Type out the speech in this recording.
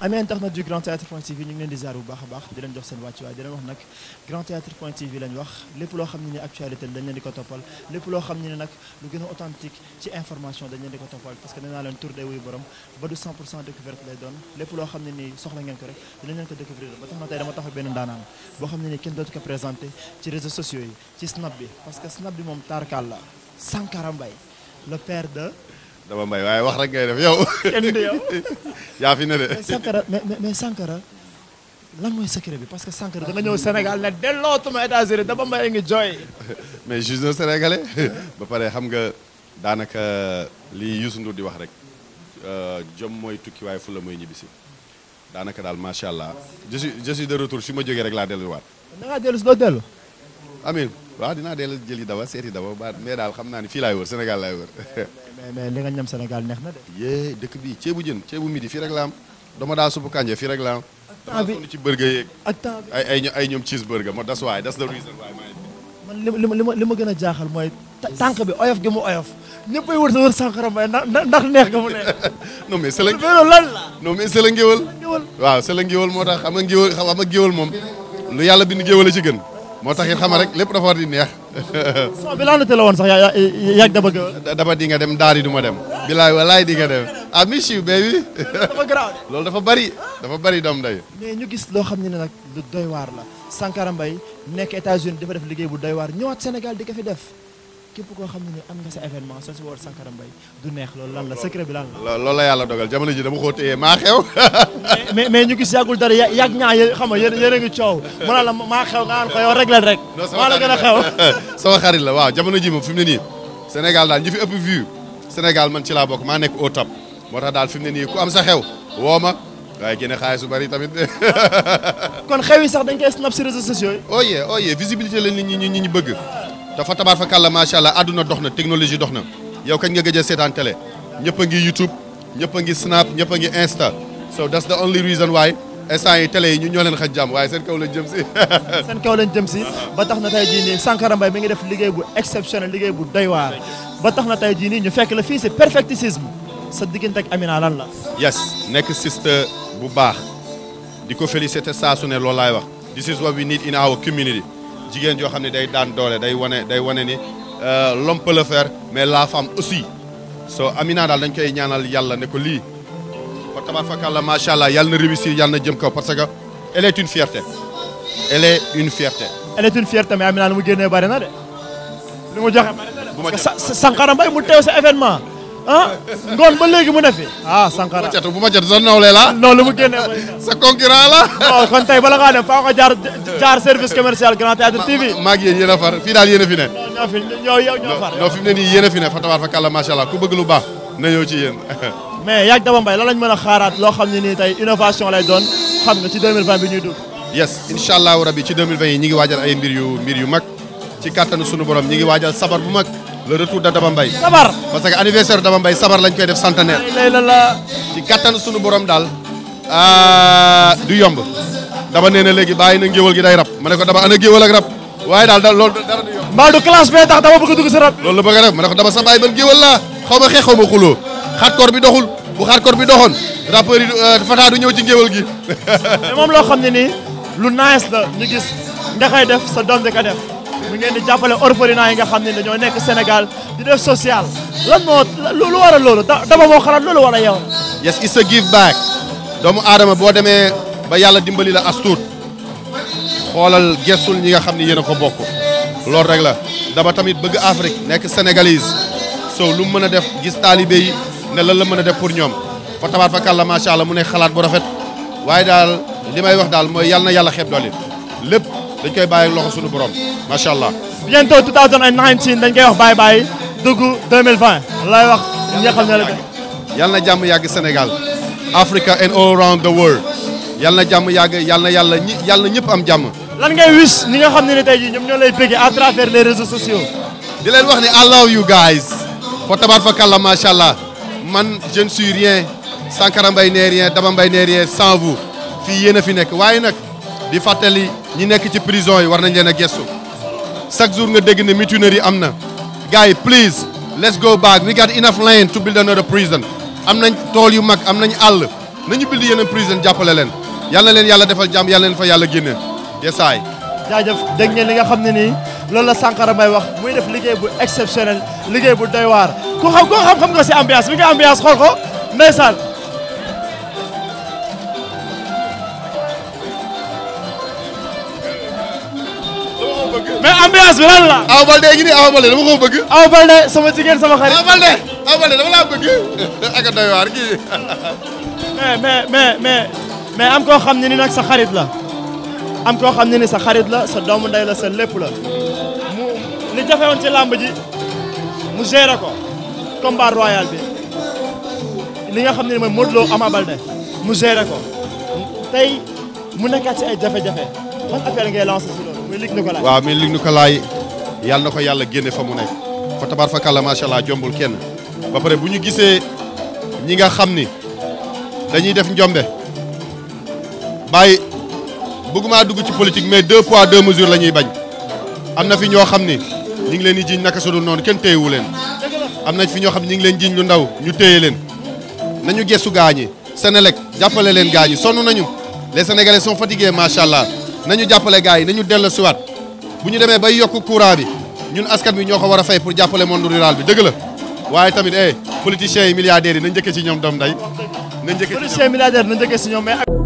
Ami internet du Grand Théâtre.tv ñu ngi leen di ziar bu baax a baax di leen jox seen wàccuwaay di leen wax nag Grand Théâtre.tv lañ wax lépp loo xam ne ni actualité dañ leen di ko toppal lépp loo xam ne nag lu gën a authentique ci information dañ leen di ko toppal parce que nee naa leen tur day wuyu borom ba du 100% découverte lay doon lépp loo xam ne ni soxla ngeen ko rek dinañ leen ko découvrir ba tax na tey dama tax benn ndaanaan boo xam ne ni kenn dootu ko présenté ci réseaux sociaux yi ci snap bi parce que snap bi moom taarkaal la Sankara Mbaye le père de Daba Mbaye waaye wax rek ngay def yow. kenn du yow. yaa fi ne de. mais Sankara lan mooy secret bi parce que Sankara da nga ñëw Sénégal ne dellootuma États-Unis Daba Mbaye ngi jooy. mais je suis un Sénégalais ba pare xam nga daanaka li Youssou Ndour di wax rek jom mooy tukki waaye fu la mooy ñibbisi daanaka daal macha allah je suis de retour fi ma jógee rek laa delluwaat. da ngaa dellu si doo dellu. amiin waaw dinaa dellu jëli Daba seeti Daba ba mais daal xam naa ni fii laay wër Sénégal laay wër. mais li nga ñam Sénégal neex na de. yee dëkk bi ceebu jën ceebu midi fii rek la am dama daa suppu kànja fii rek la am. temps bi dama sonn ci burger yeeg. ak temps bi ay ñoom cheeseburger moo das waay das the reason waay man li ma gën a jaaxal mooy tànk bi oyof gi mu oyof ñëppay wër sa wër Sankara Mbaye ndax neex nga mu neex. non mais c'est la lan la. non mais c'est la ngéwal waaw c'est la ngéwal moo tax xam nga ngéwal moom lu yàlla bind ngéwal a ci gën moo tax it xam rek lépp dafa war di neex. son bi laa noté la woon sax yàgg Daba Guewel. Daba di nga dem daari du ma dem. bilaay walaay di nga dem ah miss you baby. dafa garaaw de. loolu dafa bari doom day. mais ñu gis loo xam ne nag lu doy waar la Sankara Mbaye nekk États-Unis dafa def liggéey bu doy waar ñëwaat Sénégal di ko fi def képp koo xam ne ni am nga sa événement soo si woor Sankara Mbaye du neex loolu lan la secret bi lan la. loolu la yàlla dogal jamono ji dama ko téye maa xew. mais ñu gis yàggul dara yàgg ñaa xam nga yéen a ngi coow mu ne la maa xew nga naan ko yow réglé rek. maa la gën a xew. sama xarit la waaw jamono ji moom fi mu ne nii Sénégal daal ñi fi ëpp vue Sénégal man ci laa bokk maa nekk au top moo tax daal fi mu ne nii ku am sa xew woo ma waaye génne xaalis su bari tamit. kon xew yi sax dañ koy snap si réseaux sociaux yi. oh yeah visibilité la nit ñi bëgg dafa tabaar fa kàlla macha allah àdduna dox na technologie dox na yow kañ nga gëj a seetaan télé ñëpp a ngi YouTube ñëpp a ngi Snap ñëpp a ngi Insta so that's the only reason why instant yi télé yi ñu ñoo leen xaj jàmm waaye seen kaw lañ jëm si. seen kaw lañ jëm si ba tax na tey jii nii Sankara Mbaye mi ngi def liggéey bu exceptionnel liggéey bu doy waar ba tax na tey jii nii ñu fekk la fii si perfecticisme sa diggante ak Amina lan la. yes nekk sister bu baax di ko féliciter saa su ne loolu laay wax this is what we need in our community jigéen joo xam ne day daan doole day wane ni l'homme peut le faire mais la femme aussi so Amina daal dañ koy ñaanal yàlla ne ko lii fa tabaarkalla macha allah yàlla na réussir yàlla na jëm kaw parce que elle est une fierté elle est une fierté. elle est une fierté mais Amina lu mu génnee bari na de lu mu joxe bari na de. parce que Sankara Mbaye mu teew sa événement ah ngoon ba léegi mu ne fi. ah Sankara bu ma jot sa nawle la. non lu mu génnee bari na. sa concurrent la. non kon tey bala ngaa dem faa ko jaar service commercial Grand Théâtre TV. maa ngi yéen a far fii daal yéen a fi ne. ñoo far. non fi mu ne nii yéen a fi ne fa tabaarkalla macha allah ku bëgg lu baax na ñëw ci yéen. mais yàgg Daba Mbaye lan lañ mën a xaaraat loo xam ne nii tey innovation lay doon xam nga ci 2020 bi ñuy dugg. yes incha allahu rabi ci 2020 yi ñi ngi waajal ay mbir yu mag ci kattanu sunu borom ñi ngi waajal sabar bu mag le retour de Daba Mbaye. sabar parce que anniversaire Daba Mbaye sabar lañ koy def centenaire. ci kattanu sunu borom daal du yomb. Daba nee na léegi bàyyi na ngéwal gi day rab ma ne ko Daba ana géwal ak rab waaye daal loolu dara du yomb. mbaa du classe bee tax Daba bëgg a dugg si rab. loolu la bëgg a def ma ne ko Daba sa bàyyi ban géwal laa xaw ma xeex xaw ma xuloo xatkoor bi doxul bu xatkoor bi doxoon rappeurs yi Fata du ñëw ci ngéwal gi. mais moom loo xam ne nii lu nice la ñu gis nga koy def sa doom di ko def mu ngeen di jàppale orphelinat yi nga xam ne dañoo nekk Sénégal di def social lan moo lu waral loolu Daba moo xalaat loolu wala yow. yes it's a give back doomu aadama boo demee ba yàlla dimbali la as tuut xoolal gestul ñi nga xam ne yéen a ko bokk loolu rek la Daba tamit bëgg Afrique nekk sénégalise so lu mu mën a def gis taalibe yi ne lan la mën a def pour ñoom fa tabaarkalla macha allah mu ne xalaat bu rafet waaye daal li may wax daal mooy yàlla na yàlla xeeb doole lépp dañ koy bàyyi loxo suñu borom macha allah. bientôt 2019 dañ koy wax bye bye dugg 2020 lay wax ñi nga xam ne la. yàlla na jàmm yàgg Sénégal Africa and all around the world yàlla na jàmm yàgg yàlla na ñëpp am jàmm. lan ngay wis ñi nga xam ne tey jii ñoom ñoo lay bëgg à travers les réseaux sociaux. di leen wax ni I love you guys. fa tabaarkalla macha allah man je ne suis rien Sankara Mbaye n'est rien Daba Mbaye n'est rien sans vous fii yéen a fi nekk waaye nag di fàttali ñi nekk ci prison yi war nañ leen a gestu chaque jour nga dégg ne mutinerie am na gars yi please let's go back we got enough land to build another prison am nañ tool yu mag am nañ àll nañu build yeneen prison jàppale leen yàlla leen yàlla defal jàmm yàlla leen fa yàlla génne yesaay jaajëf dégg ngeen li nga xam ne nii loolu la Sankara Mbaye wax muy def liggéey bu exceptionnel liggéey bu doy waar ku xam nga si ambiance bi nga ambiance xool ko ndeysaan mais ambiance bi lan la. Awa Baldé gi nii Awa Baldé dama ko bëgg. Awa Baldé sama jigéen sama xarit. Awa Baldé dama laa bëgg ak a doy waar kii. mais am koo xam ne ni nag sa xarit la am koo xam ne ni sa xarit la sa doomu ndey la sa lépp la mu li jafe woon ci làmb ji mu géré ko combat royal bi li nga xam ne ni mooy Modou Lo Ama Baldé mu géré ko tey mu nekkaat ci ay jafe-jafe ban affaire ngay lancé si loolu muy Luc Nicolaï. waaw mais Luc Nicolaï yàlla na ko yàlla génne fa mu nekk fa tabaar fa kàlla macha allah jombul kenn ba pare bu ñu gisee ñi nga xam ni dañuy def njombe bàyyi bëgguma dugg ci politique mais 2 poids 2 mesures la ñuy bañ am na fi ñoo xam ni ñu ngi leen di jiiñ naka sudul noonu kenn téyewu leen am na fi ñoo xam ne ñu ngi leen jiiñ lu ndaw ñu téye leen nañu gestu gaañi Sénélec jàppale leen gaañi sonn nañu les Sénégalais sont fatigués macha allah nañu jàppale gars yi nañu dellu siwaat bu ñu demee bay yokk courant bi ñun askan bi ñoo ko war a fay pour jàppale monde rural bi dëgg la waaye tamit politiciens yi milliardaires yi nañ njëkkee ci ñoom doom day nañ njëkkee ci ñoom politiciens milliardaires nañ njëkkee ci ñoom mais